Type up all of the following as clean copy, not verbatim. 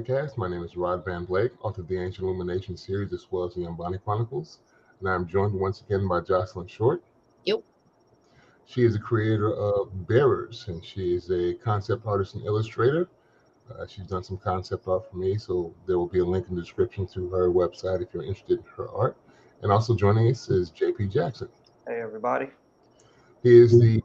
Cast. My name is Rod Van Blake, author of the Ancient Illumination series as well as the Umbani Chronicles. And I'm joined once again by Jocelyn Short. Yep. She is a creator of Bearers, and she is a concept artist and illustrator. She's done some concept art for me, so there will be a link in the description to her website if you're interested in her art. And also joining us is JP Jackson. Hey everybody. He is the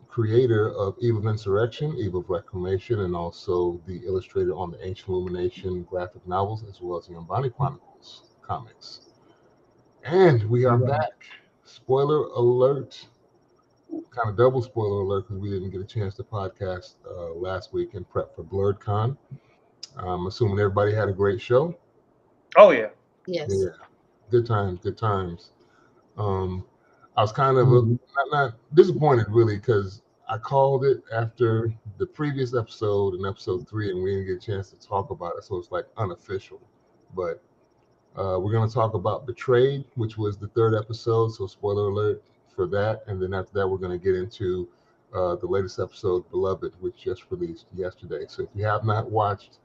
creator of Eve of Insurrection, Eve of Reclamation, and also the illustrator on the Ancient Illumination graphic novels as well as the Umbani Chronicles comics. And we are back. Spoiler alert. Kind of double spoiler alert because we didn't get a chance to podcast last week in prep for Blerdcon. I'm assuming everybody had a great show. Oh yeah. Yes. Yeah, good times, good times. Um, I was kind of not disappointed really because I called it after the previous episode in episode 3, and we didn't get a chance to talk about it, so it's like unofficial. But we're going to talk about Betrayed, which was the third episode, so spoiler alert for that. And then after that, we're going to get into the latest episode, Beloved, which just released yesterday. So if you have not watched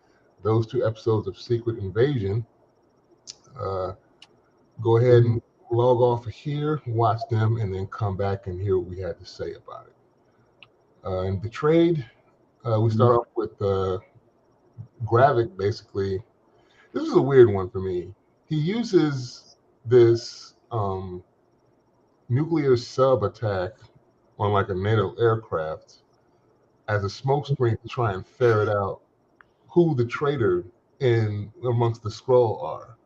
those two episodes of Secret Invasion, uh, go ahead and log off of here, watch them, and then come back and hear what we had to say about it. In Betrayed, we start off with Gravik, basically. This is a weird one for me. He uses this nuclear sub attack on like a NATO aircraft as a smokescreen to try and ferret out who the traitor in amongst the Skrull are.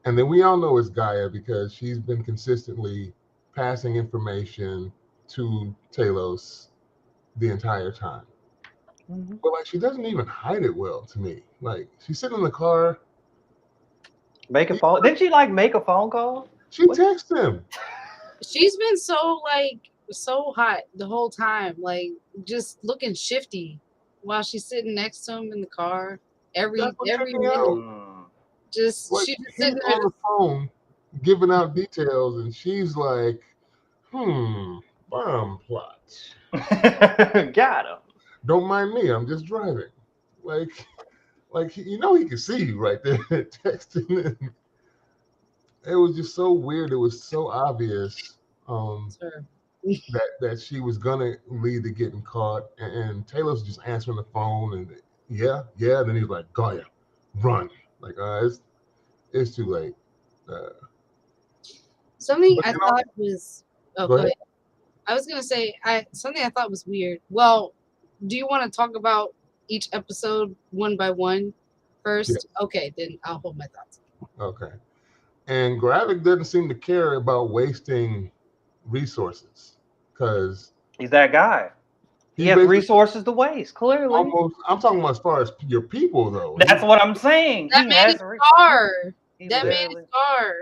And then we all know it's Gaia because she's been consistently passing information to Talos the entire time. Mm-hmm. But like she doesn't even hide it well to me. Like she's sitting in the car. Make a phone. Didn't she like make a phone call? She texts him. She's been so hot the whole time, like just looking shifty while she's sitting next to him in the car. Every That's what every tripped me minute, out. just Like she's just he's sitting there. on the phone giving out details, and she's like, bomb plots. Got him. Don't mind me, I'm just driving. Like he can see you right there texting. It was just so weird. It was so obvious Sure. that she was gonna lead to getting caught, and Taylor's just answering the phone, and yeah. Then he's like, Gaia, run! Like, it's too late. Uh, Something but I you know, thought was. Oh, go go ahead. ahead. I was gonna say something I thought was weird. Well, do you want to talk about each episode one by one Yeah, first? Okay, then I'll hold my thoughts. okay. And Gravik doesn't seem to care about wasting resources because He's that guy. He he has basically resources to waste. Clearly, almost. I'm talking about as far as your people though. that's what I'm saying. That He man has. is Scar. He That man literally. is Scar.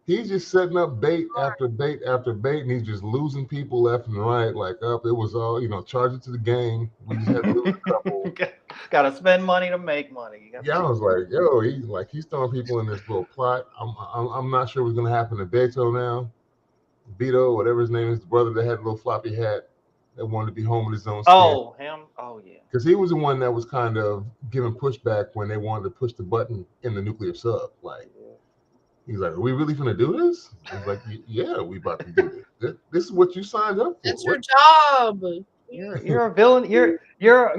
He's just setting up bait after bait after bait, and he's just losing people left and right. Like up, it was all charge it to the gang. We just had to lose a couple. Got to spend money to make money. You Yeah, I was like, yo, he's throwing people in this little plot. I'm not sure what's gonna happen to Beto now. Beto, whatever his name is, the brother that had a little floppy hat that wanted to be home in his own skin. Oh, him. Oh yeah. Because he was the one that was kind of giving pushback when they wanted to push the button in the nuclear sub. Like he's like, are we really gonna do this? He's like, yeah, we about to do this. This is what you signed up for. That's your job. You're a villain. You're a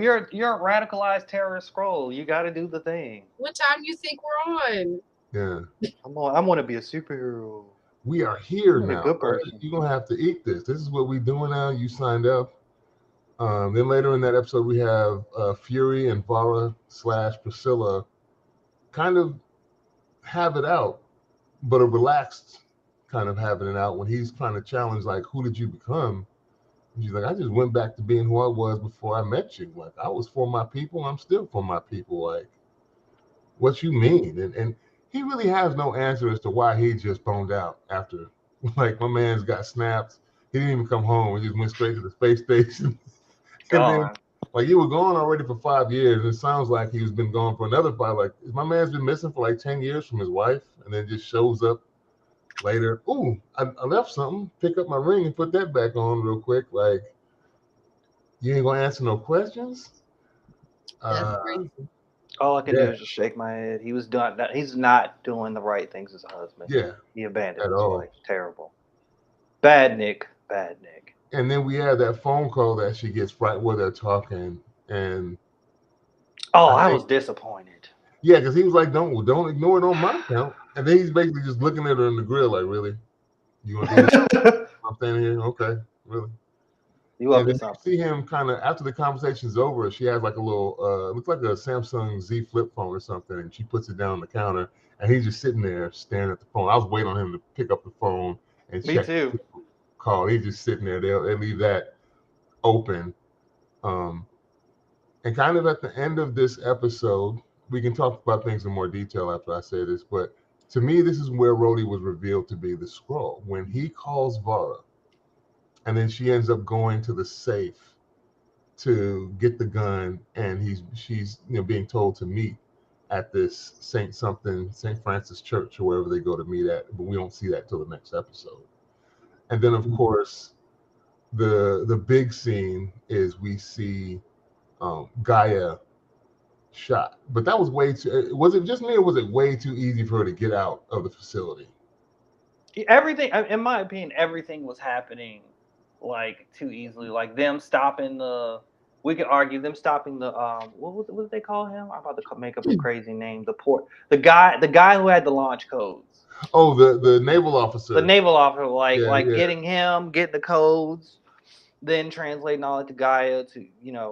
radicalized terrorist scroll. You got to do the thing. What time you think we're on? Yeah. I'm going to be a superhero. We are here I'm a now. good Bro. person. You're gonna have to eat this. This is what we're doing now. You signed up. Then later in that episode, we have Fury and Vara / Priscilla kind of have it out, but a relaxed kind of having it out when he's trying to challenge, like, who did you become? And she's like, I just went back to being who I was before I met you. Like, I was for my people. I'm still for my people. Like, what you mean? And he really has no answer as to why he just boned out after, like, my man's got snapped. He didn't even come home. He just went straight to the space station. And then, like, you were gone already for 5 years. It sounds like he's been gone for another 5. Like, my man's been missing for like 10 years from his wife, and then just shows up later. Ooh, I left something. Pick up my ring and put that back on real quick. Like, you ain't gonna answer no questions. That's Uh, crazy. All I can do yeah, is just shake my head. He was done. He's not doing the right things as a husband. yeah, He abandoned at his all. wife. Terrible. Bad Nick. Bad Nick. And then we had that phone call that she gets right where they're talking, and Oh, I I think was disappointed. yeah, because he was like, don't ignore it on my account, and then he's basically just looking at her in the grill like, really, you gonna do this? I'm standing here, okay, really. You up And to then you something? see him kind of after the conversation's over, she has like a little looks like a Samsung Z flip phone or something, and she puts it down on the counter, and he's just sitting there staring at the phone. I was waiting on him to pick up the phone and Me check too. the call. He's just sitting there. They leave that open. Um, and kind of at the end of this episode, we can talk about things in more detail after I say this, but to me, this is where Rhodey was revealed to be the Skrull. When he calls Vara, and then she ends up going to the safe to get the gun, and she's being told to meet at this St. Francis Church or wherever they go to meet at, but we don't see that till the next episode. And then of course the big scene is we see Gaia shot, but that was way too. Was it just me, or was it way too easy for her to get out of the facility? Everything, in my opinion, everything was happening like too easily. Like them stopping the. We could argue them stopping the. What did they call him? I'm about to make up a crazy name. The guy who had the launch codes. Oh, the naval The officer. naval officer, Yeah, yeah. getting the codes, then translating all it to Gaia to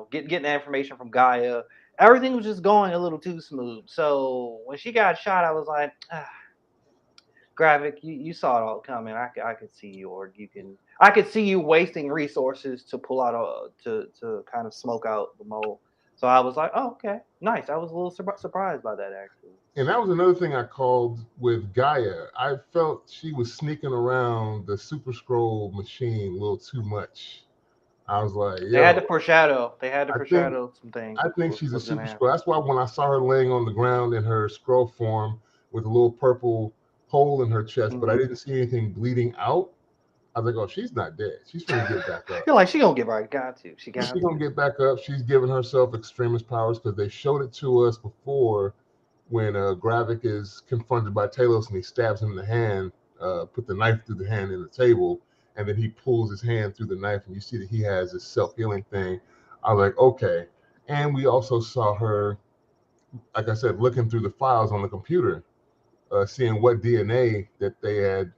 getting that information from Gaia. Everything was just going a little too smooth. So when she got shot, I was like, Graphic, you saw it all coming. I could see you, or I could see you wasting resources to pull out to kind of smoke out the mole. So I was like, oh, okay, nice. I was a little surprised by that actually. And that was another thing I called with Gaia. I felt she was sneaking around the Super Scroll machine a little too much. I was like, They had yo, to foreshadow. They had to I think foreshadow some things. I think What she's a was Super gonna Scroll. happen? That's why when I saw her laying on the ground in her scroll form with a little purple hole in her chest, but I didn't see anything bleeding out, I was like, oh, she's not dead. She's gonna get back up. You're like, she gonna get right. Got to. She got She's gonna to. get back up. She's giving herself extremist powers because they showed it to us before when Gravik is confronted by Talos and he stabs him in the hand, put the knife through the hand in the table, and then he pulls his hand through the knife, and you see that he has this self-healing thing. I was like, okay. And we also saw her, like I said, looking through the files on the computer, seeing what DNA that they had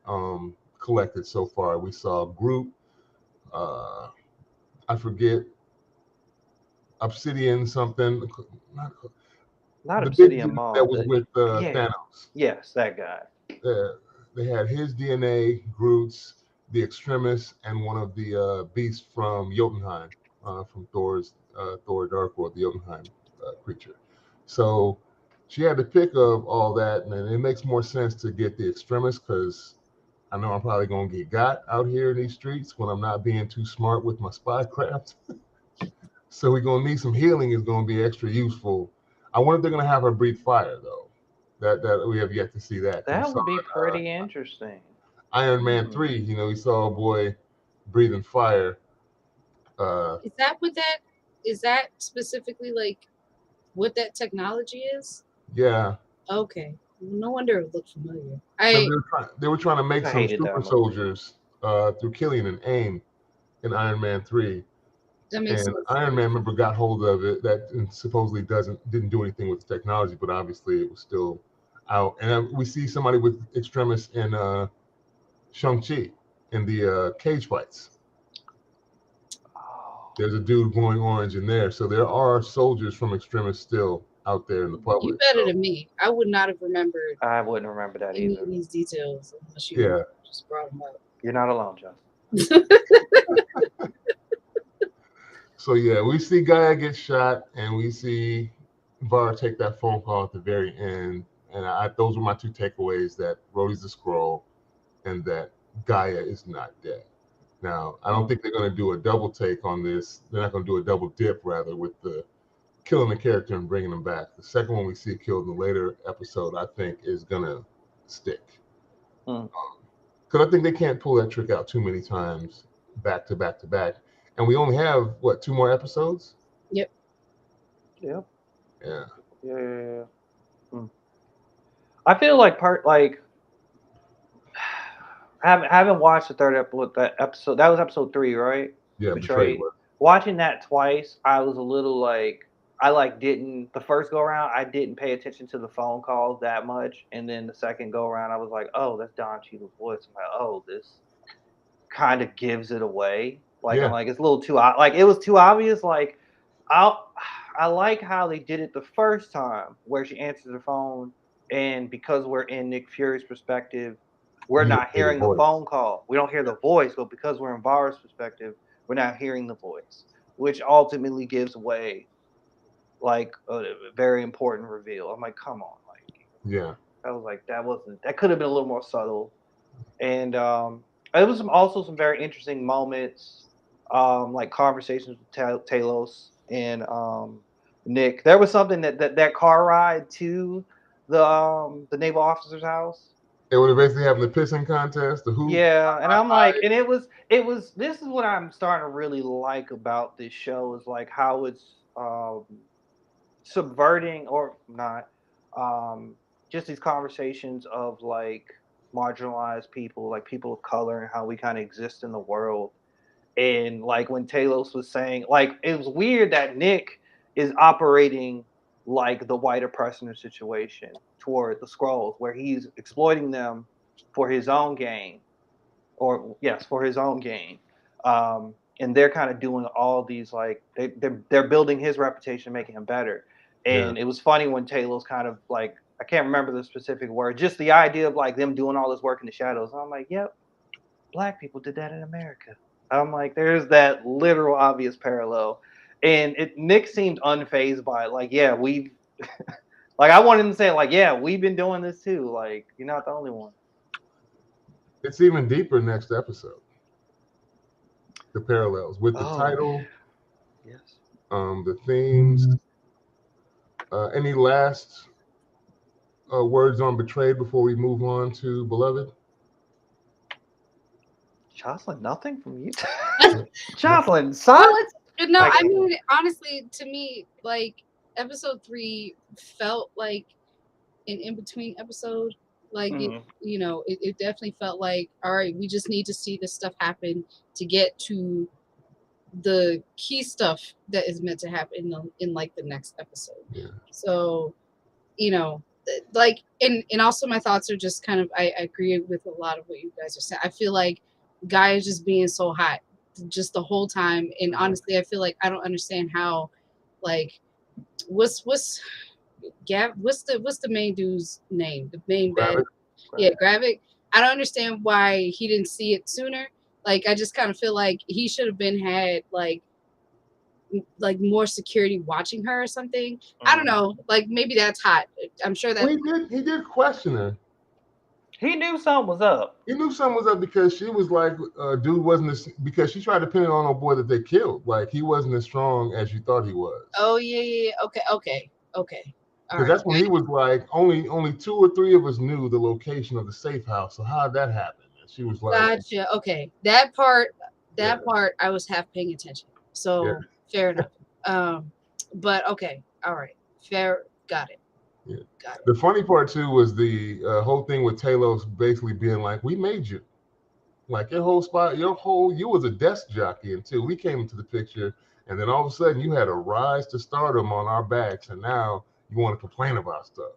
collected so far. We saw Groot, uh, I forget, Obsidian something, not, Not the big Obsidian dude that Maul. was with Yeah. Thanos. Yes, that guy. They had his DNA, Groot's, the Extremis, and one of the beasts from Jotunheim, from Thor Dark World, the Jotunheim creature. So she had to pick of all that, and it makes more sense to get the Extremis because I know I'm probably gonna get got out here in these streets when I'm not being too smart with my spycraft. So we're gonna need some healing. Is gonna be extra useful. I wonder if they're gonna have her breathe fire though. That we have yet to see that because we That saw would be in pretty interesting. Iron Man 3. We saw a boy breathing fire. Uh, Is that what that is? That specifically like what that technology is? yeah, Okay, no wonder it looked familiar. remember I they were trying to make I some hated super that movie. soldiers through Killian and AIM in Iron Man 3. that makes And sense. Iron Man, remember, got hold of it. That supposedly didn't do anything with the technology, but obviously it was still out. And we see somebody with Extremis in Shang-Chi in the cage fights. Oh, There's a dude glowing orange in there. So there are soldiers from Extremis still out there in the You public. better So, than me. I would not have remembered I wouldn't remember that any either. of these details unless you yeah. just brought them up. You're not alone, Justin. So yeah, we see Gaia get shot, and we see Var take that phone call at the very end. And those were my two takeaways: that Rhodey's the Skrull, and that Gaia is not dead. Now, I don't think they're going to do a double take on this. They're not going to do a double dip, rather, with the killing the character and bringing him back. The second one we see killed in the later episode, I think, is going to stick. Because I think they can't pull that trick out too many times back to back to back. And we only have, what, 2 more episodes? Yep. Yep. Yeah. Yeah. Mm. I feel like I haven't watched the third episode. That episode that was episode 3, right? Yeah, Betrayed Betrayed. was. Watching that twice, I was a little like I like didn't the first go around I didn't pay attention to the phone calls that much, and then the second go around I was like, oh, that's Don Cheadle's voice. I'm like, oh, this kind of gives it away. Like I'm Yeah. like it's a little too like it was too obvious. Like I I like how they did it the first time where she answers the phone, and because we're in Nick Fury's perspective, we're You don't not hear the hearing the voice. phone call. We don't hear the voice, but because we're in Vara's perspective, we're not hearing the voice, which ultimately gives away like a very important reveal. I'm like, come on, like Yeah. I was like that could have been a little more subtle, and it was also some very interesting moments, like conversations with Talos and Nick. There was something that car ride to the naval officer's house. They were basically having the pissing contest, the who. Yeah, and I'm like, and it was. This is what I'm starting to really like about this show is like how it's subverting or not just these conversations of like marginalized people, like people of color, and how we kind of exist in the world. And like when Talos was saying, like it was weird that Nick is operating like the white oppressor situation toward the Skrulls, where he's exploiting them for his own gain, or yes, for his own gain. And they're kind of doing all these like they're building his reputation, making him better. Yeah. And it was funny when Talos kind of like I can't remember the specific word, just the idea of like them doing all this work in the shadows. And I'm like, yep, black people did that in America. I'm like, there's that literal obvious parallel. And Nick seemed unfazed by it. Like, yeah, we've like I wanted him to say, like, yeah, we've been doing this too. Like, you're not the only one. It's even deeper next episode. The parallels with the Oh, title, yes. the themes. Any last words on Betrayed before we move on to Beloved? Jocelyn, nothing from you. No? Jocelyn, son. Well, no, Like, I mean, honestly, to me, like episode 3 felt like an in between episode. Like mm, it definitely felt like, all right, we just need to see this stuff happen to get to the key stuff that is meant to happen in like the next episode. Yeah. So, like, and also my thoughts are just kind of, I agree with a lot of what you guys are saying. I feel like Guy is just being so hot just the whole time. And honestly, I feel like I don't understand how, like, what's the main dude's name? The main bad. Gravik? Yeah, Gravik. I don't understand why he didn't see it sooner. Like, I just kind of feel like he should have had like more security watching her or something. I don't know. Like, maybe that's hot. I'm sure that. Well, he did question her. he knew something was up. He knew something was up because she was like, dude wasn't as, because she tried to pin it on a boy that they killed. Like, he wasn't as strong as you thought he was. Oh yeah. Okay. All Because right. that's when he was like, only 2 or 3 of us knew the location of the safe house. So how did that happen? And she was like, Gotcha. Okay. That part. Yeah. I was half paying attention. So Yeah. fair enough. But okay. All right. Fair. Got it. Yeah. Got it. The funny part too was the whole thing with Talos basically being like, "We made you, like your whole spot, you was a desk jockey until we came into the picture, and then all of a sudden you had a rise to stardom on our backs, and now you want to complain about stuff."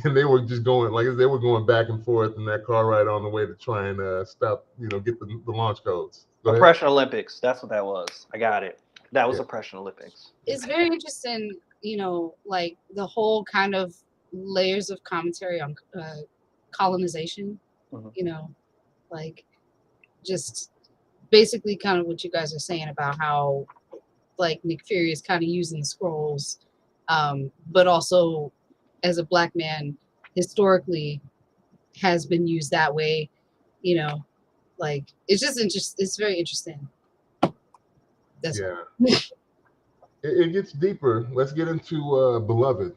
And they were just going like they were going back and forth in that car ride on the way to try and stop, get the launch codes. Oppression Olympics. That's what that was. I got it. That was Yeah. Oppression Olympics. It's very interesting, like the whole kind of layers of commentary on colonization, like just basically kind of what you guys are saying about how like Nick Fury is kind of using the scrolls, but also as a black man historically has been used that way, like it's just it's very interesting. That's Yeah. It gets deeper. Let's get into Beloved,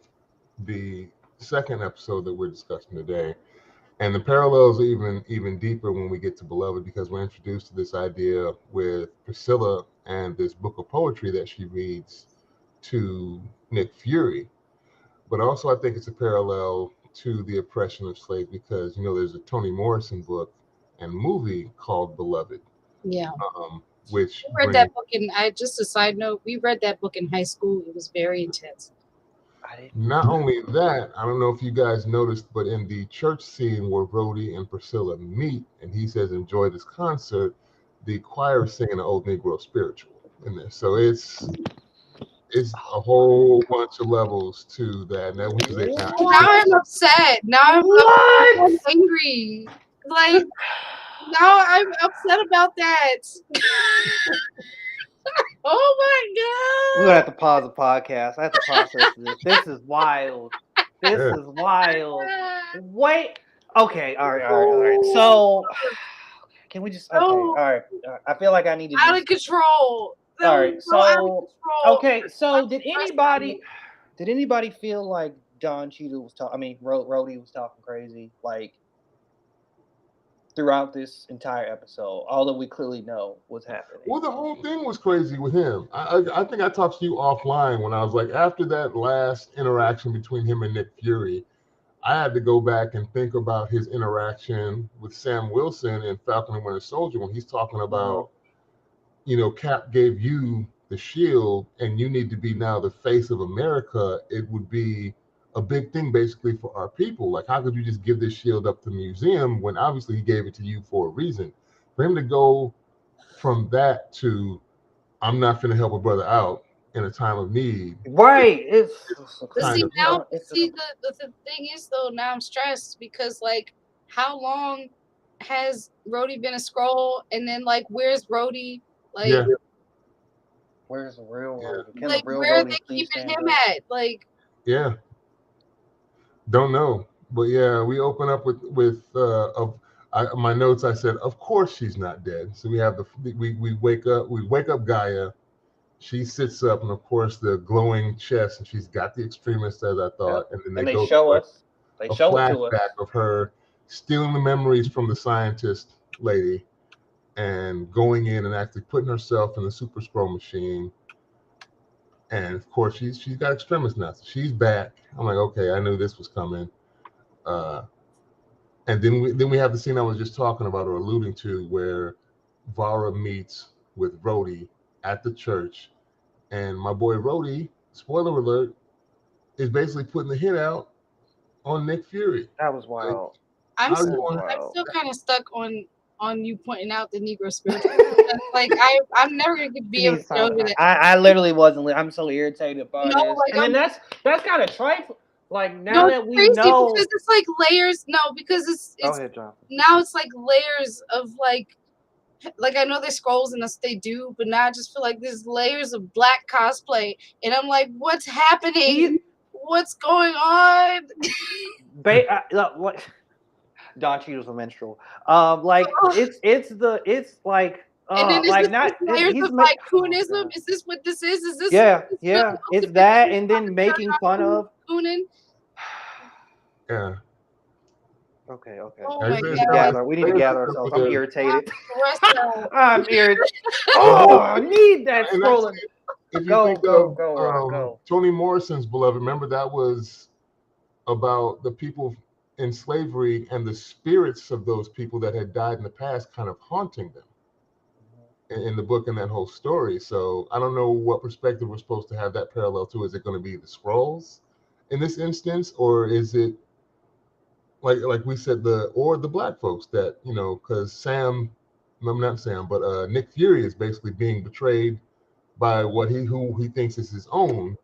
the second episode that we're discussing today. And the parallels are even deeper when we get to Beloved because we're introduced to this idea with Priscilla and this book of poetry that she reads to Nick Fury. But also, I think it's a parallel to the oppression of slaves because, there's a Toni Morrison book and movie called Beloved. Yeah. Which we read that book just a side note, we read that book in high school. It was very intense. Not only that, I don't know if you guys noticed, but in the church scene where Brody and Priscilla meet, and he says, "Enjoy this concert," the choir is singing an Old Negro spiritual in there. So it's a whole bunch of levels to that. And that was it. Now I'm upset. Now I'm angry. Like, now I'm upset about that. Oh my God. We're gonna have to pause the podcast. I have to process this. This is wild. This is wild. Wait. Okay. All right. So, can we just? Okay. All right. I feel like I need to. Out of control. All right. So. Okay. So, did anybody feel like Don Cheadle was talking? I mean, Rhodey was talking crazy, like throughout this entire episode, although we clearly know what's happening. Well, the whole thing was crazy with him. I think I talked to you offline when I was like, after that last interaction between him and Nick Fury, I had to go back and think about his interaction with Sam Wilson in Falcon and Winter Soldier when he's talking about, Cap gave you the shield and you need to be now the face of America. It would be a big thing basically for our people. Like, how could you just give this shield up to the museum when obviously he gave it to you for a reason? For him to go from that to, I'm not going to help a brother out in a time of need. Right. The thing is though, now I'm stressed because like, how long has Rhodey been a Skrull? And then like, where's Rhodey? Like, where's the real Rhodey? Like, where are they keeping him at? Like, don't know. But yeah, we open up with my notes. I said, of course she's not dead. So we have we wake up Gaia. She sits up, and of course the glowing chest, and she's got the extremist, as I thought. Yep. And then they show us. They show it to us. Flashback of her stealing the memories from the scientist lady, and going in and actually putting herself in the Super Skrull machine. And of course, she's got extremist now. So she's back. I'm like, okay, I knew this was coming. And then we have the scene I was just talking about or alluding to, where Vara meets with Rhodey at the church, and my boy Rhodey, spoiler alert, is basically putting the hit out on Nick Fury. That was wild. I'm still kind of stuck on you pointing out the Negro spiritual. Like I'm never gonna be able to show you that. I literally wasn't. I'm so irritated by this. Like, and then that's kind of trifling. Like, now that we know, because it's like layers. No, because it's go ahead, John. Now it's like layers of like I know there's Skrulls and us they do, but now I just feel like there's layers of black cosplay, and I'm like, what's happening? What's going on? What? Don Cheadle's a minstrel. Like it's like. And then like not layers of like Coonism. Is this what this is? Is this? Yeah. It's that, and then making fun of Coonin. Yeah. Okay. Oh we need to gather ourselves. I'm irritated. I'm irritated. Oh, I need that scrolling. If you think of Toni Morrison's Beloved, remember that was about the people in slavery and the spirits of those people that had died in the past kind of haunting them in the book and that whole story. So I don't know what perspective we're supposed to have that parallel to. Is it going to be the Skrulls in this instance, or is it like we said, the black folks that, because Nick Fury is basically being betrayed by who he thinks is his own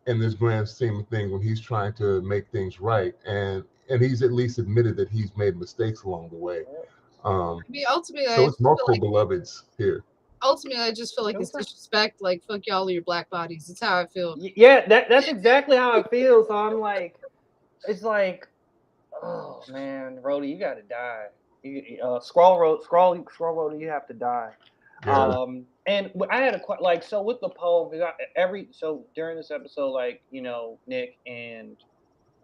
in this grand scheme of things when he's trying to make things right, and he's at least admitted that he's made mistakes along the way. Ultimately, so it's multiple beloveds here. Ultimately, I just feel like it's disrespect. Like, fuck y'all and your black bodies. That's how I feel. Yeah, that's exactly how I feel. So I'm like, it's like, oh man, Rhodey, you gotta die. Skrull Rhodey, you have to die. Yeah. And I had so with the poem, during this episode, like, Nick and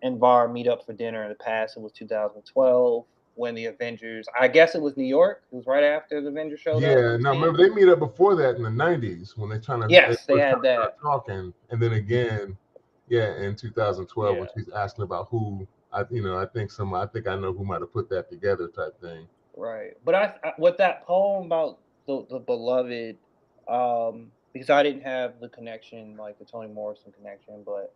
Var meet up for dinner. In the past, it was 2012. when the Avengers. I guess it was New York. It was right after the Avengers showed up. Yeah, no, remember they meet up before that in the '90s when they Yes, they first had that. start talking, and then again, yeah, in 2012 when Yeah. she's asking about who I think I know who might have put that together type thing. Right. But I with that poem about the beloved, because I didn't have the connection like the Toni Morrison connection, but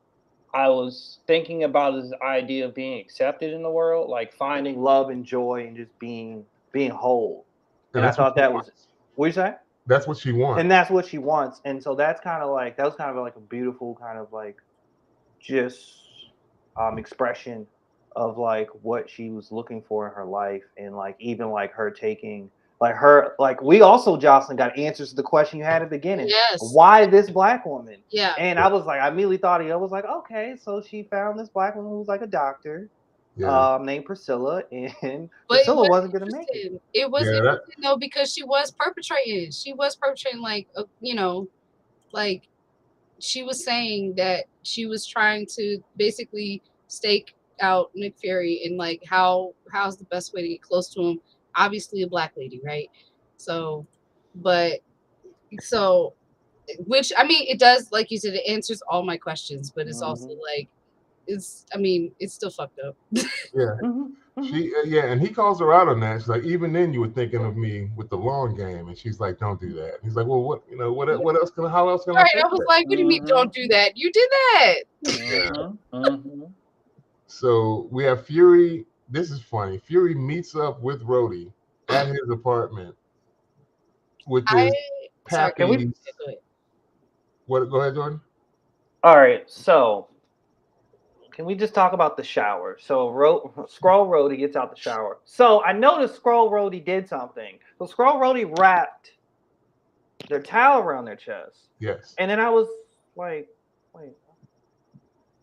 I was thinking about this idea of being accepted in the world, like finding love and joy and just being whole. And And I that's what thought she that was wants. what you say? That's what she wants. And that's what she wants. And so that's kind of like that was kind of like a beautiful kind of like just expression of like what she was looking for in her life, and like even like her taking like her like we also Jocelyn got answers to the question you had at the beginning. Yes. Why this black woman? Yeah. And I was like, I immediately thought of you. I was like, okay, so she found this black woman who was like a doctor, named Priscilla, and But Priscilla wasn't gonna make it. interesting. It was interesting though because she was perpetrating. She was perpetrating like like she was saying that she was trying to basically stake out Nick Fury and like how's the best way to get close to him. Obviously a black lady, right? So which I mean it does, like you said, it answers all my questions, but it's also like it's still fucked up. Yeah. And he calls her out on that. She's like, even then you were thinking of me with the long game, and she's like, don't do that. He's like, well, what else how else can Right, I I was like, what do you mean don't do that? You did that. Yeah. So we have Fury. This is funny. Fury meets up with Rhodey at his apartment, which is Pappy's. What? Go ahead, Jordan. All right, so can we just talk about the shower? So Skrull Rhodey gets out the shower. So I noticed Skrull Rhodey did something. So Skrull Rhodey wrapped their towel around their chest. Yes. And then I was like, wait.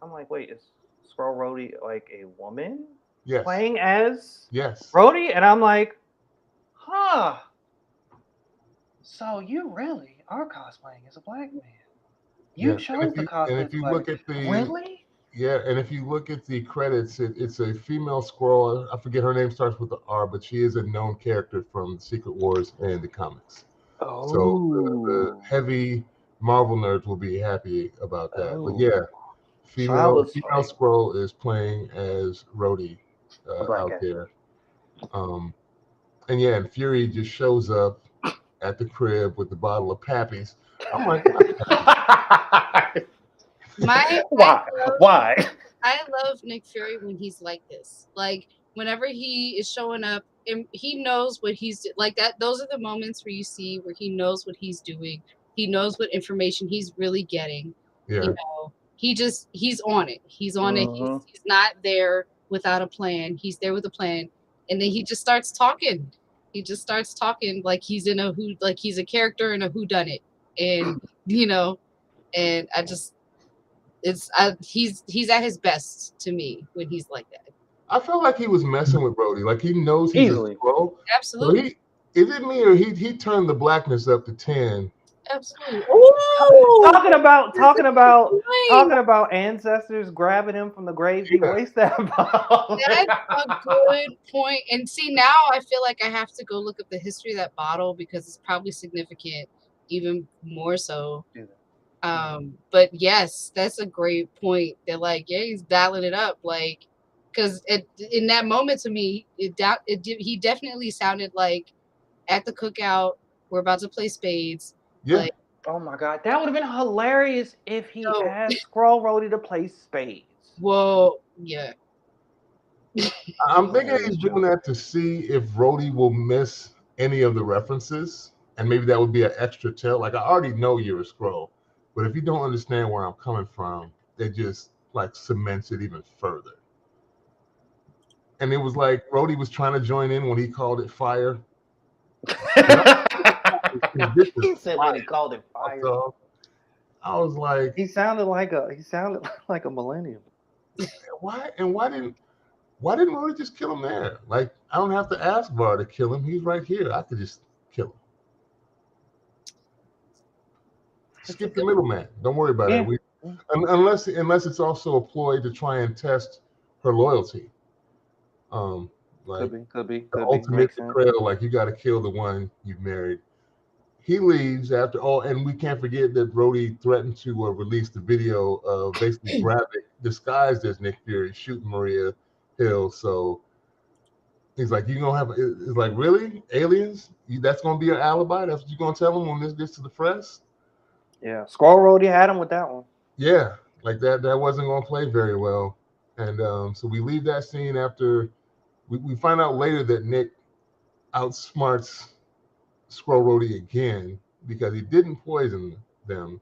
I'm like, wait, is Skrull Rhodey like a woman? Yes. Playing as Yes. Rhodey? And I'm like, huh. So you really are cosplaying as a black man. You chose the cosplay. And if you look at the really? Yeah, and if you look at the credits, it's a female Skrull. I forget her name starts with the R, but she is a known character from Secret Wars and the comics. Oh. So the heavy Marvel nerds will be happy about that. But yeah, female Skrull is playing as Rhodey out there. And Fury just shows up at the crib with the bottle of Pappy's. I'm like, Why? I love Nick Fury when he's like this. Like whenever he is showing up and he knows what he's like that. Those are the moments where you see where he knows what he's doing. He knows what information he's really getting. Yeah. You know, he's on it. He's on it. He's not there without a plan. He's there with a plan. And then he just starts talking. He just starts talking like he's in he's a character in a whodunit. And and I just he's at his best to me when he's like that. I felt like he was messing with Rhodey. Like he knows he's a Skrull. Absolutely. So is it me or he turned the blackness up to 10? Absolutely. Ooh, talking about ancestors grabbing him from the grave. He wasted that. That's a good point. And see, now I feel like I have to go look up the history of that bottle because it's probably significant, even more so. But yes, that's a great point. They're like, yeah, he's dialing it up, like, because in that moment to me, he definitely sounded like at the cookout, we're about to play spades. Yeah. Like, oh my god, that would have been hilarious if he asked Skrull Rhodey to play spades. Whoa, yeah. I'm thinking he's doing that to see if Rhodey will miss any of the references, and maybe that would be an extra tell. Like, I already know you're a Skrull, but if you don't understand where I'm coming from, it just like cements it even further. And it was like Rhodey was trying to join in when he called it fire. He said when he called it fire. I was like, he sounded like a millennial. Why didn't Rhodey just kill him there? Like, I don't have to ask Var to kill him. He's right here. I could just kill him. Skip the middleman. Don't worry about it. Unless it's also a ploy to try and test her loyalty. Like could be. the ultimate betrayal. Like you got to kill the one you've married. He leaves after and we can't forget that Brody threatened to release the video of basically Gravik disguised as Nick Fury shooting Maria Hill. So he's like, you gonna have? It's like, really, aliens? That's gonna be your alibi? That's what you gonna tell him when this gets to the press? Yeah, Squirrel Road, you had him with that one. Yeah, like that wasn't gonna play very well. And so we leave that scene after we find out later that Nick outsmarts Squirrel Roadie again because he didn't poison them.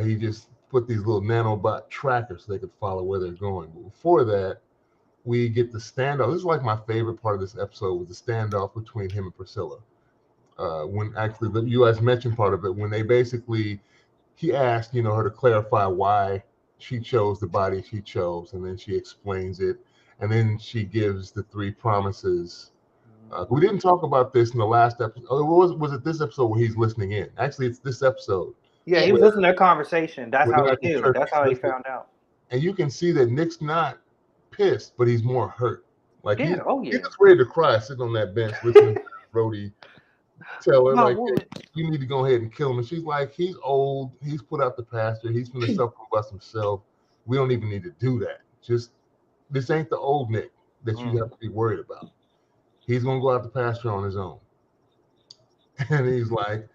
He just put these little nanobot trackers so they could follow where they're going. But before that, we get the standoff. This is like my favorite part of this episode was the standoff between him and Priscilla. When actually the U.S. mentioned part of it, when they basically he asked, her to clarify why she chose the body she chose, and then she explains it, and then she gives the 3 promises. We didn't talk about this in the last episode. Oh, was it this episode where he's listening in? Actually, it's this episode. Yeah, he was listening to their conversation. That's how he knew. That's how he found out. And you can see that Nick's not pissed, but he's more hurt. Like he's just ready to cry sitting on that bench listening to Brody tell her, like, hey, you need to go ahead and kill him. And she's like, he's old. He's put out the pasture. He's going to self-combust himself. We don't even need to do that. Just, this ain't the old Nick that you have to be worried about. He's going to go out the pasture on his own. And he's like,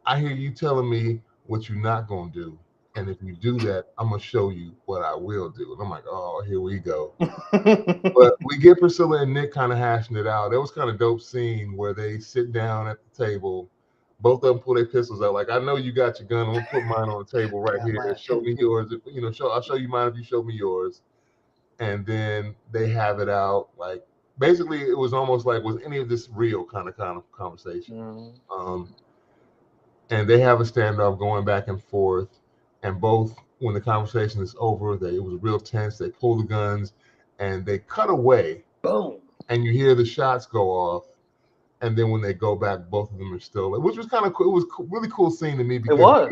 I hear you telling me what you're not going to do. And if you do that, I'm going to show you what I will do. And I'm like, oh, here we go. But we get Priscilla and Nick kind of hashing it out. It was kind of dope scene where they sit down at the table. Both of them pull their pistols out. Like, I know you got your gun. I'm going to put mine on the table right here. Show me yours. I'll show you mine if you show me yours. And then they have it out. Like, basically, it was almost like, was any of this real kind of conversation? And they have a standoff going back and forth. And both, when the conversation is over, it was real tense. They pull the guns and they cut away. Boom. And you hear the shots go off. And then when they go back, both of them are still, which was kind of cool. It was a really cool scene to me because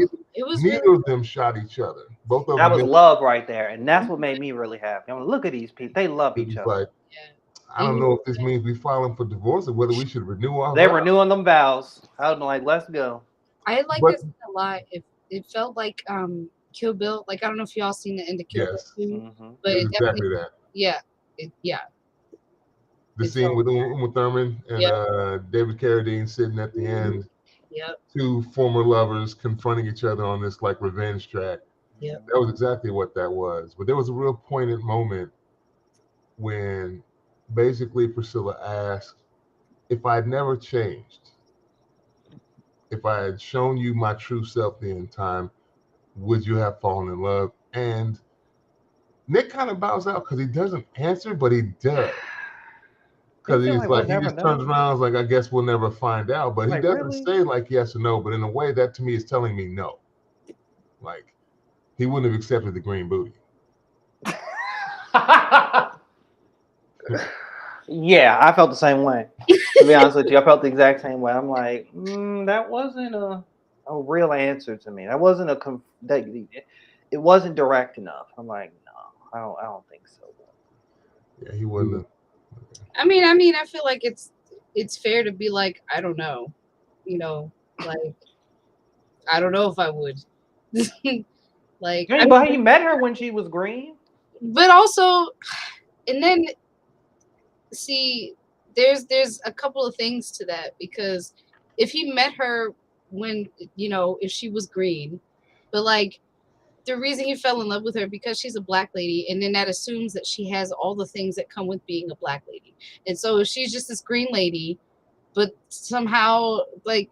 neither of them shot each other. Both of them. That was love right there. And that's what made me really happy. I mean, look at these people. They love each other. Like, I don't know if this means we're filing for divorce or whether we should renew our vows. They're renewing them vows. I was like, let's go. I like this a lot. It felt like Kill Bill. Like, I don't know if y'all seen the end of Kill Bill too, but it exactly that. Yeah, The scene with Uma Thurman and David Carradine sitting at the end. Yep. 2 former lovers confronting each other on this like revenge track. Yep. That was exactly what that was. But there was a real poignant moment when basically Priscilla asked, if I'd never changed, if I had shown you my true self the entire time, would you have fallen in love? And Nick kind of bows out because he doesn't answer, but he does. Because he's like, he just turns around and is like, I guess we'll never find out. But he doesn't say like yes or no, but in a way that to me is telling me no. Like, he wouldn't have accepted the green booty. Yeah, I felt the same way. To be honest with you, I felt the exact same way. I'm like, that wasn't a real answer to me. That wasn't it wasn't direct enough. I'm like, no, I don't think so. Yeah, he wasn't. I mean, I feel like it's fair to be like, I don't know, like, I don't know if I would. Like, but he met her when she was green. But also, and then see, there's a couple of things to that, because if he met her when, if she was green, but like, the reason he fell in love with her because she's a black lady, and then that assumes that she has all the things that come with being a black lady. And so if she's just this green lady, but somehow like,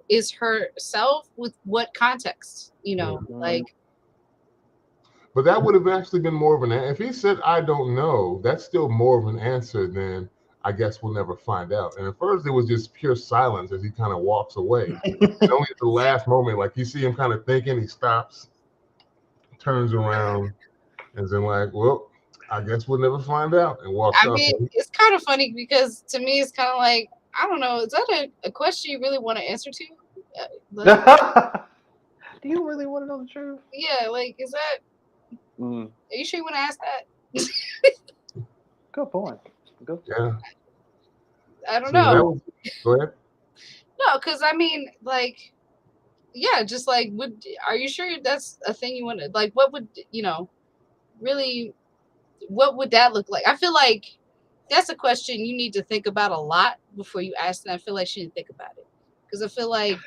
is herself with what context, like. But that would have actually been more of an answer. If he said, I don't know, that's still more of an answer than I guess we'll never find out. And at first it was just pure silence as he kind of walks away. And only at the last moment, like you see him kind of thinking, he stops, turns around, and then like, well, I guess we'll never find out, and walks up. I mean, it's kind of funny because to me, it's kind of like, I don't know, is that a question you really want to answer to? Do you really want to know the truth? Yeah, like, is that? Are you sure you want to ask that? Good point. Go. Yeah. I don't See, know. Go ahead. No, because I mean, like, yeah, just like, are you sure that's a thing you want to, like, what would, really, what would that look like? I feel like that's a question you need to think about a lot before you ask, and I feel like she didn't think about it. Because I feel like,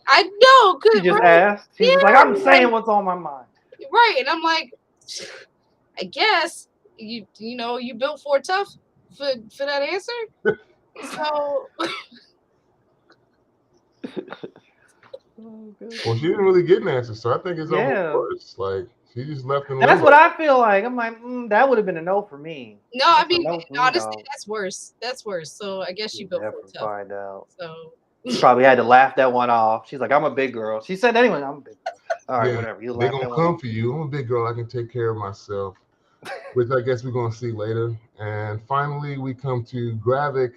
I know, She just right? asked. She's Yeah, just like, I'm saying like, what's on my mind. right, and I'm like, I guess, you built for tough for that answer? So... Well, she didn't really get an answer, so I think it's almost Yeah. worse. Like, she just left in That's limbo. what I feel like. I'm like, that would have been a no for me. No, That's I mean, a no for me, honestly, dog. that's worse. That's worse. So I guess you built for Never tough. find out. So She probably had to laugh that one off. She's like, I'm a big girl. She said anyway, I'm a big girl. All right, Yeah, whatever. You they're laugh gonna that one come off. for you. I'm a big girl. I can take care of myself, which I guess we're gonna see later. And finally, we come to Gravik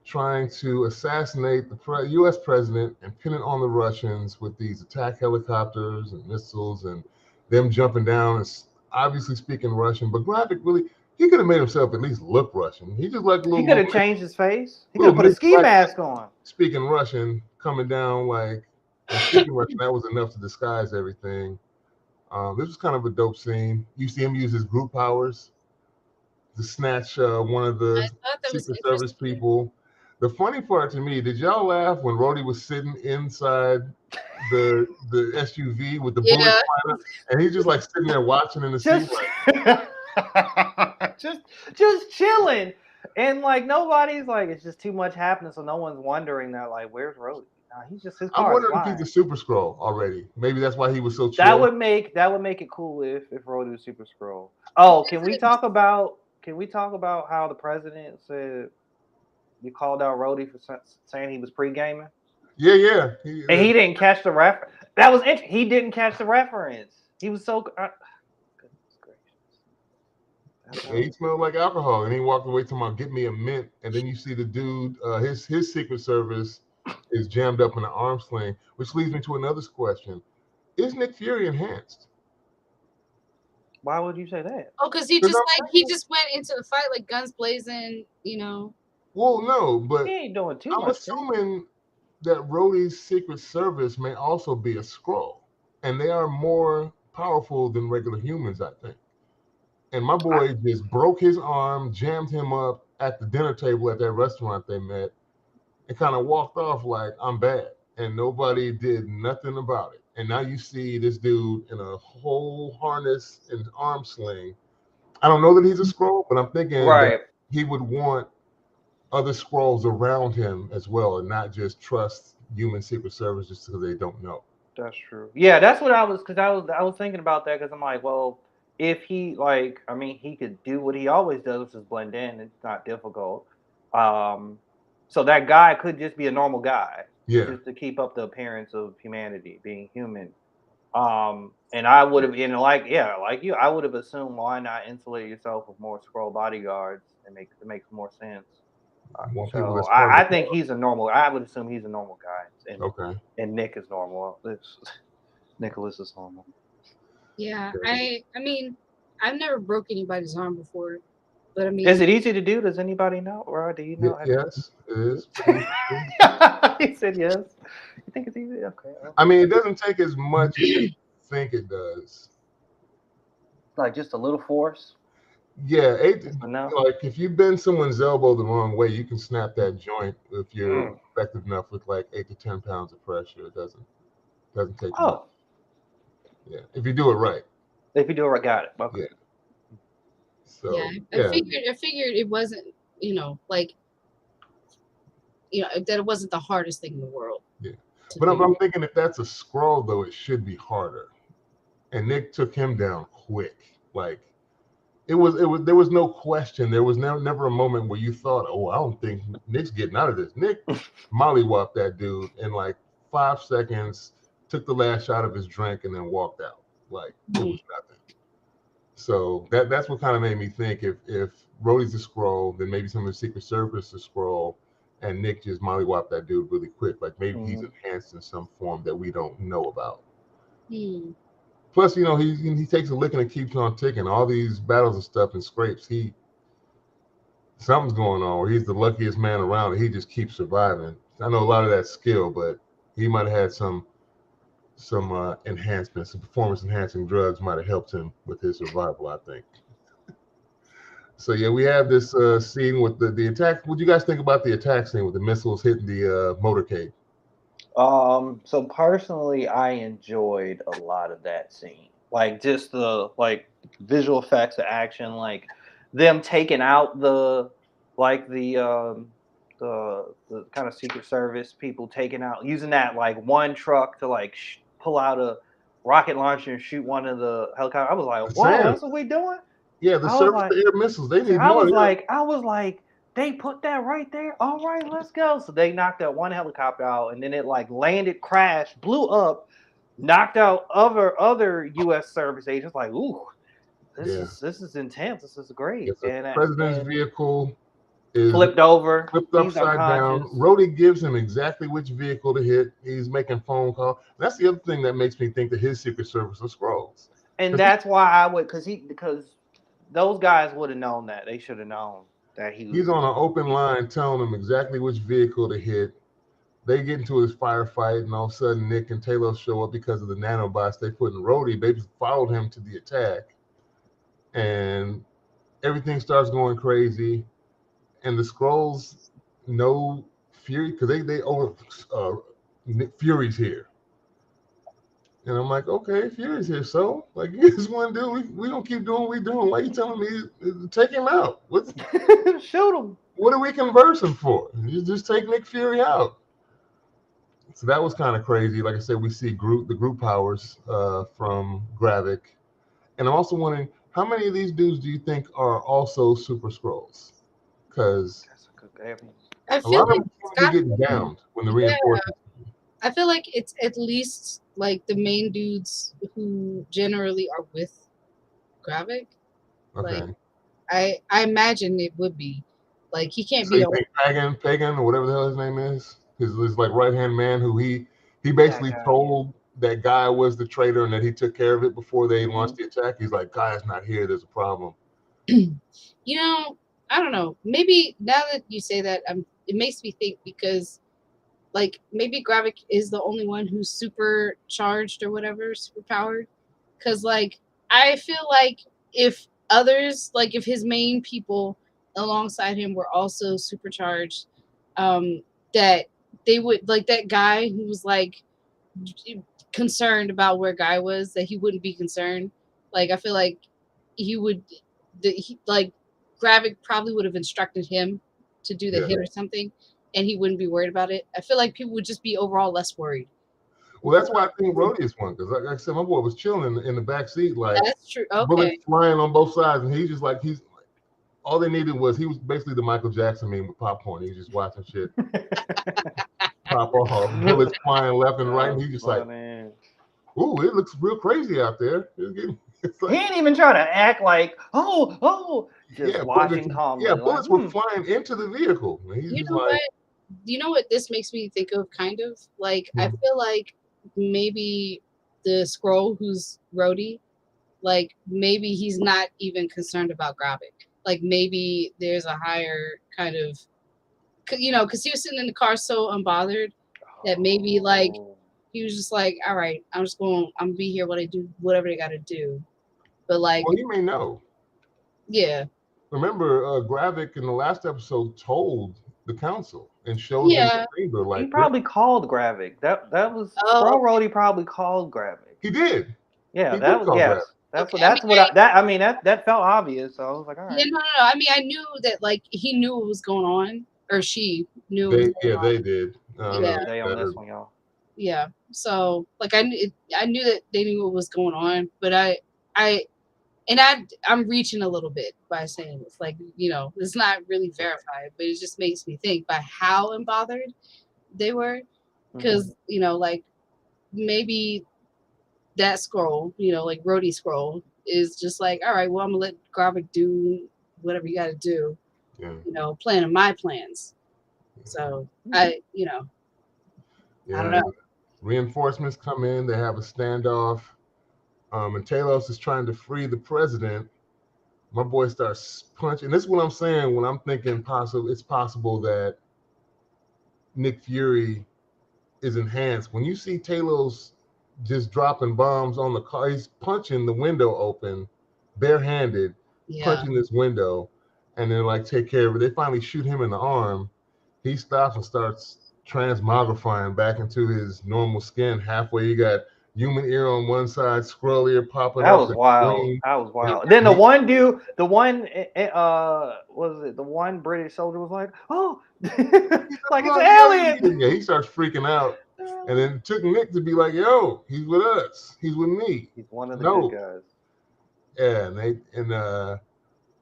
trying to assassinate the U.S. president and pin it on the Russians with these attack helicopters and missiles and them jumping down and obviously speaking Russian. But Gravik really, he could have made himself at least look Russian. He just like a He little could have changed his face. He could little have put a mixed ski black mask on. speaking Russian coming down like and speaking Russian. That was enough to disguise everything. This was kind of a dope scene. You see him use his group powers to snatch one of the I thought that was Secret Service interesting. people. The funny part to me, did y'all laugh when Rhodey was sitting inside the SUV with the bullets flying out, and he's just like sitting there watching in the seat, like just chilling, and like nobody's like, it's just too much happening, so no one's wondering that like, where's Rhodey? Nah, he's just his I'm car is wondering if flying. he's a Super Skrull already. Maybe that's why he was so chill. That would make it cool if Rhodey was Super Skrull. Oh, can we talk about how the president said you called out Rhodey for saying he was pre-gaming? Yeah. And he didn't catch the reference. That was interesting. He didn't catch the reference. He was so. Goodness gracious. He smelled like alcohol, and he walked away talking about get me a mint. And then you see the dude, his Secret Service is jammed up in an arm sling, which leads me to another question: is Nick Fury enhanced? Why would you say that? Oh, because he just went into the fight like guns blazing, Well, no, but He ain't doing too I'm much. assuming that Rhodey's Secret Service may also be a Skrull, and they are more powerful than regular humans, I think. And my boy just broke his arm, jammed him up at the dinner table at that restaurant they met, and kind of walked off like, I'm bad. And nobody did nothing about it. And now you see this dude in a whole harness and arm sling. I don't know that he's a Skrull, but I'm thinking that he would want other Skrulls around him as well and not just trust human Secret Service just because they don't know. That's true. Yeah, that's what I was thinking about that because I'm like, well, if he he could do what he always does, which is blend in. It's not difficult. So that guy could just be a normal guy, just to keep up the appearance of humanity, being human. And I would have, like you, I would have assumed why not insulate yourself with more Skrull bodyguards and it makes more sense. So I think he's a normal. I would assume he's a normal guy. And Nick is normal. Nicholas is normal. Yeah, I mean, I've never broke anybody's arm before, but I mean, is it easy to do? Does anybody know? Or do you know? Yes, it is. He said yes. You think it's easy? Okay. I mean, it doesn't take as much as you think it does. Like just a little force. Yeah, like if you bend someone's elbow the wrong way, you can snap that joint if you're effective enough with like 8 to 10 pounds of pressure. It doesn't take much. Yeah, if you do it right. If you do it right, got it. Okay. Yeah. So I figured it wasn't, that it wasn't the hardest thing in the world. Yeah. But I'm thinking if that's a Skrull though, it should be harder. And Nick took him down quick. Like there was no question. There was never a moment where you thought, oh, I don't think Nick's getting out of this. Nick mollywopped that dude in like 5 seconds, took the last shot of his drink, and then walked out. Like it was nothing. So that's what kind of made me think if Rhodey's a Skrull, then maybe some of the Secret Service is Skrull, and Nick just mollywopped that dude really quick. Like maybe he's enhanced in some form that we don't know about. Plus, he takes a licking and keeps on ticking. All these battles and stuff and scrapes, he something's going on, or he's the luckiest man around and he just keeps surviving. I know a lot of that's skill, but he might have had some enhancements, some performance enhancing drugs might have helped him with his survival, I think. So yeah, we have this scene with the attack. What do you guys think about the attack scene with the missiles hitting the motorcade? So personally, I enjoyed a lot of that scene. Like just the visual effects of action, like them taking out the kind of Secret Service people taking out using that like one truck to like pull out a rocket launcher and shoot one of the helicopters. I was like, whoa, that's what we doing? Yeah, the surface to air missiles. They need more. I was like, they put that right there. All right, let's go. So they knocked that one helicopter out, and then it like landed, crashed, blew up, knocked out other U.S. service agents. Like, ooh, this is intense. This is great. Yes, and the president's vehicle is flipped over, flipped upside down. Rhodey gives him exactly which vehicle to hit. He's making phone calls. That's the other thing that makes me think that his Secret Service are Skrulls. And that's why I would, because those guys would have known that. They should have known that he's on an open line telling them exactly which vehicle to hit. They get into his firefight, and all of a sudden Nick and Talos show up because of the nanobots they put in Rhodey. They just followed him to the attack, and everything starts going crazy. And the Skrulls know Fury because they over Fury's here. And I'm like, okay, Fury's here, so like you just want to do, we don't keep doing what we doing. Why are you telling me take him out? Shoot him. What are we conversing for? You just take Nick Fury out. So that was kind of crazy. Like I said, we see the group powers from Gravik. And I'm also wondering, how many of these dudes do you think are also Super Skrulls? Because a lot of them seem to get downed when the reinforcements. I feel like it's at least like the main dudes who generally are with Gravik. Okay. Like, I imagine it would be. Like, he can't so be. You think Pagan or whatever the hell his name is, his like right hand man who he basically told that guy was the traitor and that he took care of it before they launched the attack. He's like, guy's not here. There's a problem. You know, I don't know. Maybe now that you say that, it makes me think because. Like, maybe Gravik is the only one who's supercharged or whatever, superpowered. Because, like, I feel like if others, like, if his main people alongside him were also supercharged, that they would, like, that guy who was, like, concerned about where Guy was, that he wouldn't be concerned. Like, I feel like he would, like, Gravik probably would have instructed him to do the hit or something. And he wouldn't be worried about it. I feel like people would just be overall less worried. Well, that's why I think Rhodey is one, because like I said, my boy was chilling in the back seat, like that's true. Okay. Bullets flying on both sides, and he's all they needed was he was basically the Michael Jackson meme with popcorn. He's just watching shit pop off, bullets flying left and right, and he's just like, "Ooh, it looks real crazy out there." It's like, he ain't even trying to act like, just watching calmly. Yeah, bullets were flying into the vehicle. You know what? You know what this makes me think of, kind of? Like, I feel like maybe the Skrull who's Rhodey, like, maybe he's not even concerned about Gravik. Like, maybe there's a higher kind of, you know, because he was sitting in the car so unbothered that maybe, like, he was just like, all right, I'm gonna be here while they do whatever they gotta do. But, like, well, you may know. Yeah. Remember, Gravik in the last episode told the council and showed them the finger. Like, he probably called Gravik. That was Rhodey probably called Gravik. He did. Yeah, that felt obvious. So I was like, all right. Yeah, no. I mean, I knew that, like, he knew what was going on, or she knew. They did. They on this one, y'all. Yeah. So, like, I knew that they knew what was going on, but I'm reaching a little bit by saying this. Like, you know, it's not really verified, but it just makes me think by how unbothered they were. Because, you know, like, maybe that Skrull, you know, like Rhodey Skrull, is just like, all right, well, I'm going to let Gravik do whatever you got to do, you know, planning my plans. So, I don't know. Reinforcements come in. They have a standoff. And Talos is trying to free the president, My boy starts punching. This is what I'm saying when I'm thinking it's possible that Nick Fury is enhanced. When you see Talos just dropping bombs on the car, he's punching the window open, barehanded, punching this window, and then like take care of it. They finally shoot him in the arm. He stops and starts transmogrifying back into his normal skin. Halfway, you got human ear on one side, scroll ear popping That up. was wild. That was wild. Then the one dude, the one was it the one British soldier was like, oh, like it's an alien. Yeah, he starts freaking out. And then it took Nick to be like, yo, he's with us. He's with me. He's one of the good guys. Yeah,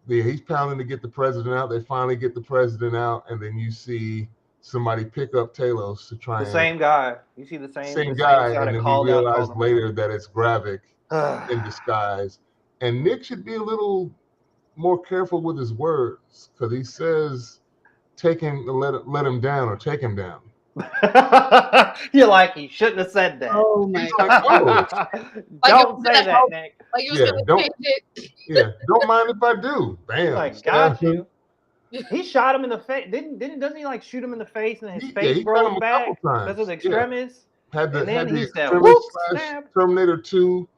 he's pounding to get the president out. They finally get the president out, and then you see somebody pick up Talos to try the same guy. You see the same guy, and then we realize later that it's Gravik in disguise. And Nick should be a little more careful with his words because he says, let him down or take him down. You're like, he shouldn't have said that. Oh my God. Don't say that, Nick. Like he was gonna change it. Yeah, don't mind if I do. Bam. Like, got you. He shot him in the face. Doesn't he like shoot him in the face and his face grows back? That's an extremis. Had the extremis / Terminator 2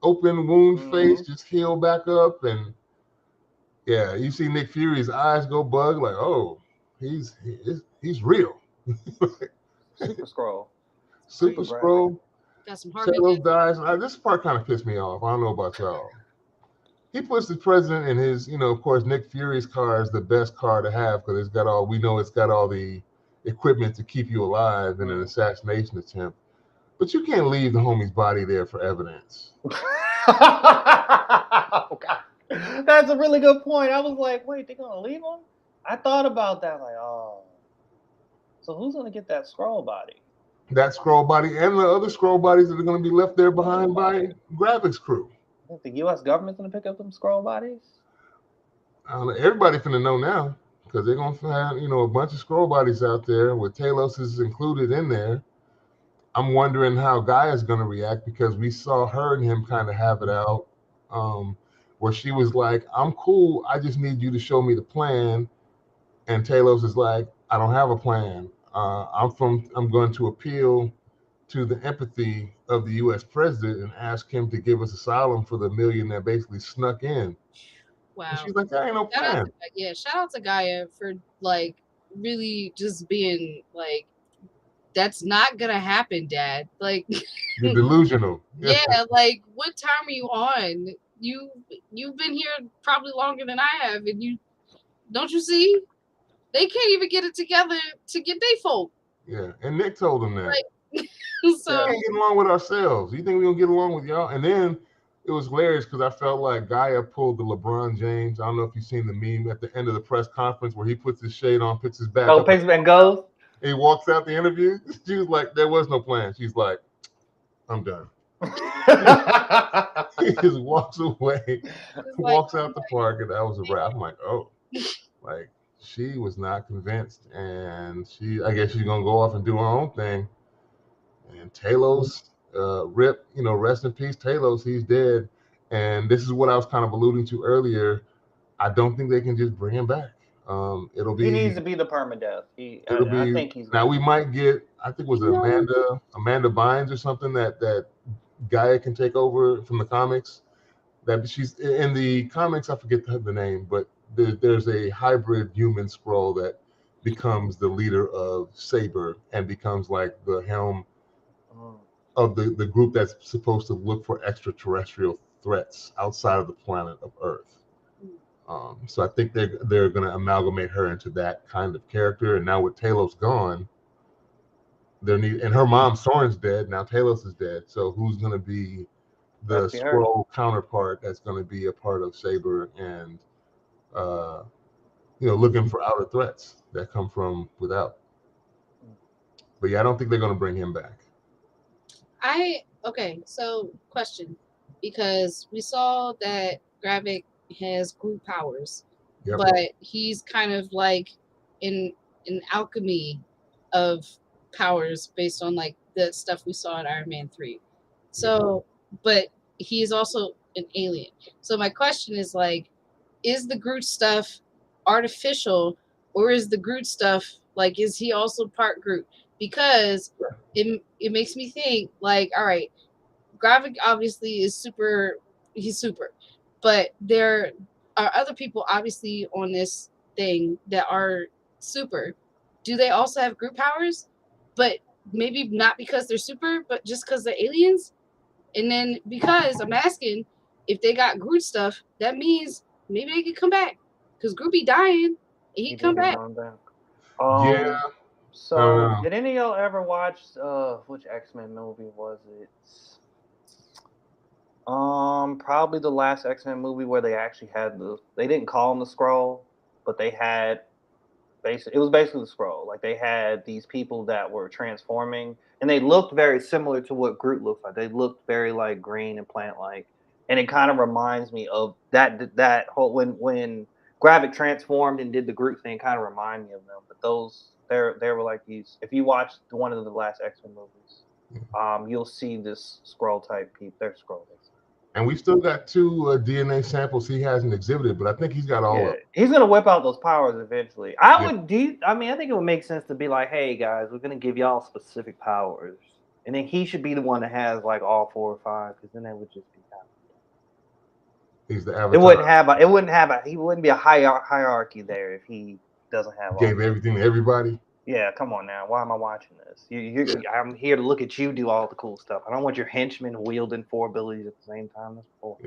open wound face just heal back up, and yeah, you see Nick Fury's eyes go bug like, oh, he's real. Super Skrull. Got some Talos dies. This part kind of pissed me off. I don't know about y'all. He puts the president in his, of course, Nick Fury's car is the best car to have because it's got all the equipment to keep you alive in an assassination attempt. But you can't leave the homie's body there for evidence. Oh, God. That's a really good point. I was like, wait, they're gonna leave him? I thought about that, like, oh. So who's gonna get that Skrull body? That Skrull body and the other Skrull bodies that are gonna be left there behind by Gravik's crew. I think the U.S. government's gonna pick up them Skrull bodies. Everybody's gonna know now because they're gonna have a bunch of Skrull bodies out there with Talos is included in there. I'm wondering how Gaia's gonna react because we saw her and him kind of have it out, where she was like, "I'm cool. I just need you to show me the plan," and Talos is like, "I don't have a plan. I'm going to appeal to the empathy of the U.S. president and ask him to give us asylum for the million that basically snuck in." Wow. And she's like, "That ain't no plan." Shout out to Gaia for like really just being like, "That's not gonna happen, Dad." Like, you're delusional. Yeah, like what time are you on? You've been here probably longer than I have, and don't you see? They can't even get it together to get they folk. Yeah, and Nick told them that. So we can't get along with ourselves. You think we're gonna get along with y'all? And then it was hilarious because I felt like Gaia pulled the LeBron James. I don't know if you've seen the meme at the end of the press conference where he puts his shade on, puts his back up, and goes. And he walks out the interview. She was like, "There was no plan." She's like, "I'm done." He just walks away, walks out the park, and that was a wrap. I'm like, oh, like she was not convinced, and I guess she's gonna go off and do her own thing. And Talos, rip, rest in peace, Talos. He's dead, and this is what I was kind of alluding to earlier. I don't think they can just bring him back. He needs to be the permadeath. I think he's now. We might get. I think it was Amanda Bynes or something that Gaia can take over from the comics. That she's in the comics. I forget the name, but there's a hybrid human Skrull that becomes the leader of Saber and becomes like the helm of the group that's supposed to look for extraterrestrial threats outside of the planet of Earth. So I think they're going to amalgamate her into that kind of character. And now with Talos gone, and her mom Soren's dead. Now Talos is dead. So who's going to be the Skrull counterpart that's going to be a part of Saber and looking for outer threats that come from without? But yeah, I don't think they're going to bring him back. So question, because we saw that Gravik has group powers, but he's kind of like in an alchemy of powers based on like the stuff we saw in Iron Man 3. So, but he is also an alien. So my question is like, is the Groot stuff artificial, or is the Groot stuff like, is he also part Groot? Because it makes me think like, all right, Gravik obviously is super, he's super, but there are other people obviously on this thing that are super. Do they also have Groot powers? But maybe not because they're super, but just because they're aliens. And then because I'm asking, if they got Groot stuff, that means maybe they could come back. Because Groot be dying, and he come back. Yeah. So did any of y'all ever watch which X-Men movie was it? Probably the last X-Men movie where they actually had they didn't call them the Skrull, but they had it was basically the Skrull. Like they had these people that were transforming, and they looked very similar to what Groot looked like. They looked very like green and plant-like, and it kind of reminds me of that whole when Gravik transformed and did the Groot thing. Kind of remind me of them. But those they were like these. If you watch one of the last X-Men movies, you'll see this Skrull type people. They're Skrull. And we still got 2 DNA samples he hasn't exhibited, but I think he's got all of them. He's gonna whip out those powers eventually. I think it would make sense to be like, hey guys, we're gonna give y'all specific powers, and then he should be the one that has like all 4 or 5, because then that would just be kind of. He's the avatar. He wouldn't be a hierarchy there if he doesn't have. Gave everything to everybody. Yeah, come on now. Why am I watching this? I'm here to look at you do all the cool stuff. I don't want your henchmen wielding 4 abilities at the same time. That's cool.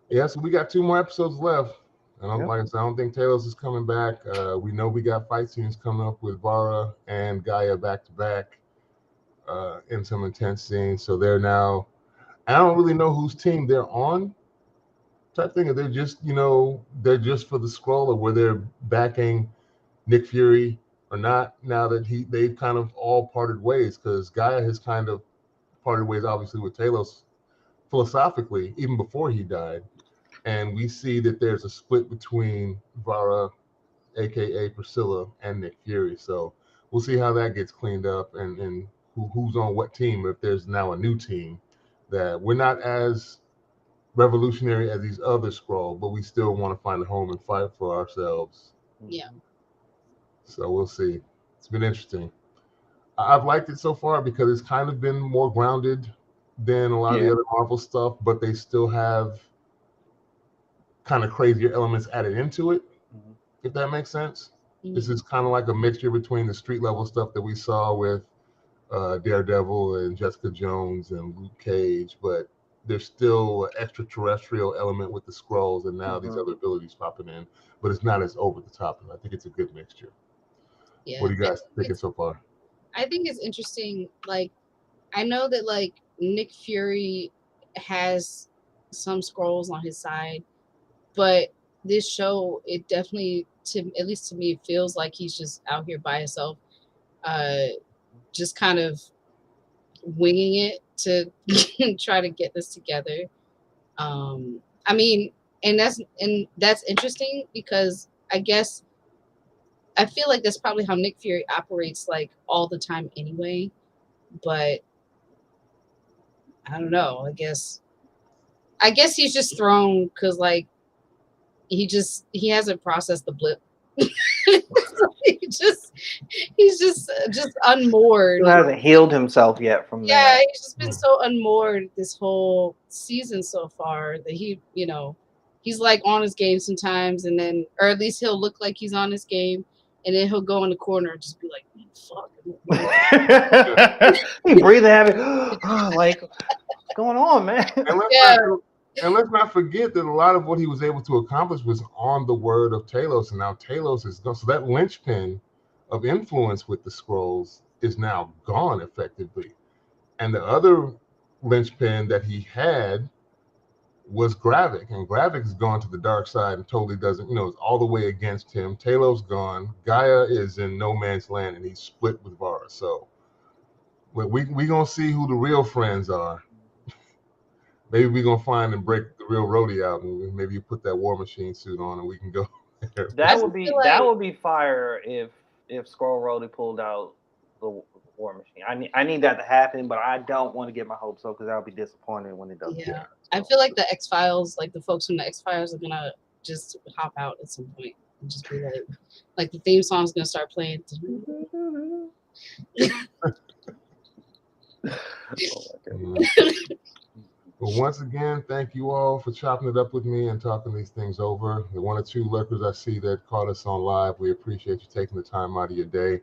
Yeah, so we got 2 more episodes left. And like I said, I don't think Talos is coming back. We know we got fight scenes coming up with Vara and Gaia back to back in some intense scenes. So they're now, I don't really know whose team they're on. Type thing. If they're just, they're just for the Skrull, or where they're backing Nick Fury or not, now that they've kind of all parted ways, because Gaia has kind of parted ways obviously with Talos philosophically even before he died, and we see that there's a split between Vara, aka Priscilla, and Nick Fury. So we'll see how that gets cleaned up, and who's on what team, if there's now a new team. That we're not as revolutionary as these other Skrull, but we still want to find a home and fight for ourselves. Yeah. So we'll see. It's been interesting. I've liked it so far because it's kind of been more grounded than a lot of the other Marvel stuff, but they still have kind of crazier elements added into it, if that makes sense. This is kind of like a mixture between the street level stuff that we saw with Daredevil and Jessica Jones and Luke Cage, but there's still an extraterrestrial element with the Skrulls, and now these other abilities popping in, but it's not as over the top, and I think it's a good mixture. Yeah. What are you guys thinking so far? I think it's interesting. Like, I know that like Nick Fury has some Skrulls on his side, but this show, it definitely, at least to me, it feels like he's just out here by himself, just kind of winging it to try to get this together. I mean, and that's interesting, because I guess I feel like that's probably how Nick Fury operates like all the time anyway, but I don't know. I guess he's just thrown because like he hasn't processed the blip. So he's just unmoored. He hasn't healed himself yet from that. Yeah, he's just been so unmoored this whole season so far that he's like on his game sometimes, and then, or at least he'll look like he's on his game, and then he'll go in the corner and just be like, "Fuck." He breathing heavy. Like, what's going on, man? And let's not forget that a lot of what he was able to accomplish was on the word of Talos, and now Talos is gone. So that linchpin of influence with the Skrulls is now gone effectively. And the other linchpin that he had was Gravik, and Gravik's gone to the dark side and totally doesn't, is all the way against him. Talos gone. Gaia is in no man's land, and he's split with Vara. So we gonna see who the real friends are. Maybe we're gonna find and break the real Rhodey out, and maybe you put that War Machine suit on, and we can go there. That would be fire if Skrull Rhodey pulled out the War Machine. I need that to happen, but I don't want to get my hopes up, because I'll be disappointed when it doesn't. Yeah, I feel like the X-Files, like the folks from the X-Files are gonna just hop out at some point and just be like the theme song's gonna start playing. Well, once again, thank you all for chopping it up with me and talking these things over. The one or two lurkers I see that caught us on live, we appreciate you taking the time out of your day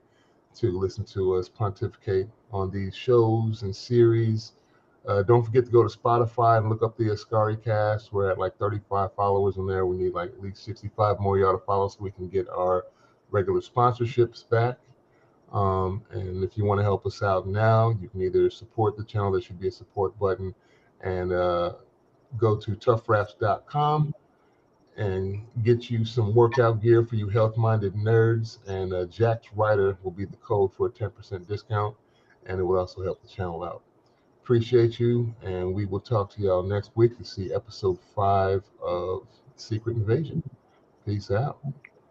to listen to us pontificate on these shows and series. Don't forget to go to Spotify and look up the Askari Cast. We're at like 35 followers in there. We need like at least 65 more y'all to follow so we can get our regular sponsorships back. And if you want to help us out now, you can either support the channel. There should be a support button, and go to toughraps.com and get you some workout gear for you health-minded nerds. And Jack's Rider will be the code for a 10% discount, and it will also help the channel out. Appreciate you, and we will talk to y'all next week to see episode 5 of Secret Invasion. Peace out.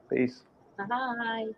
Peace. Bye.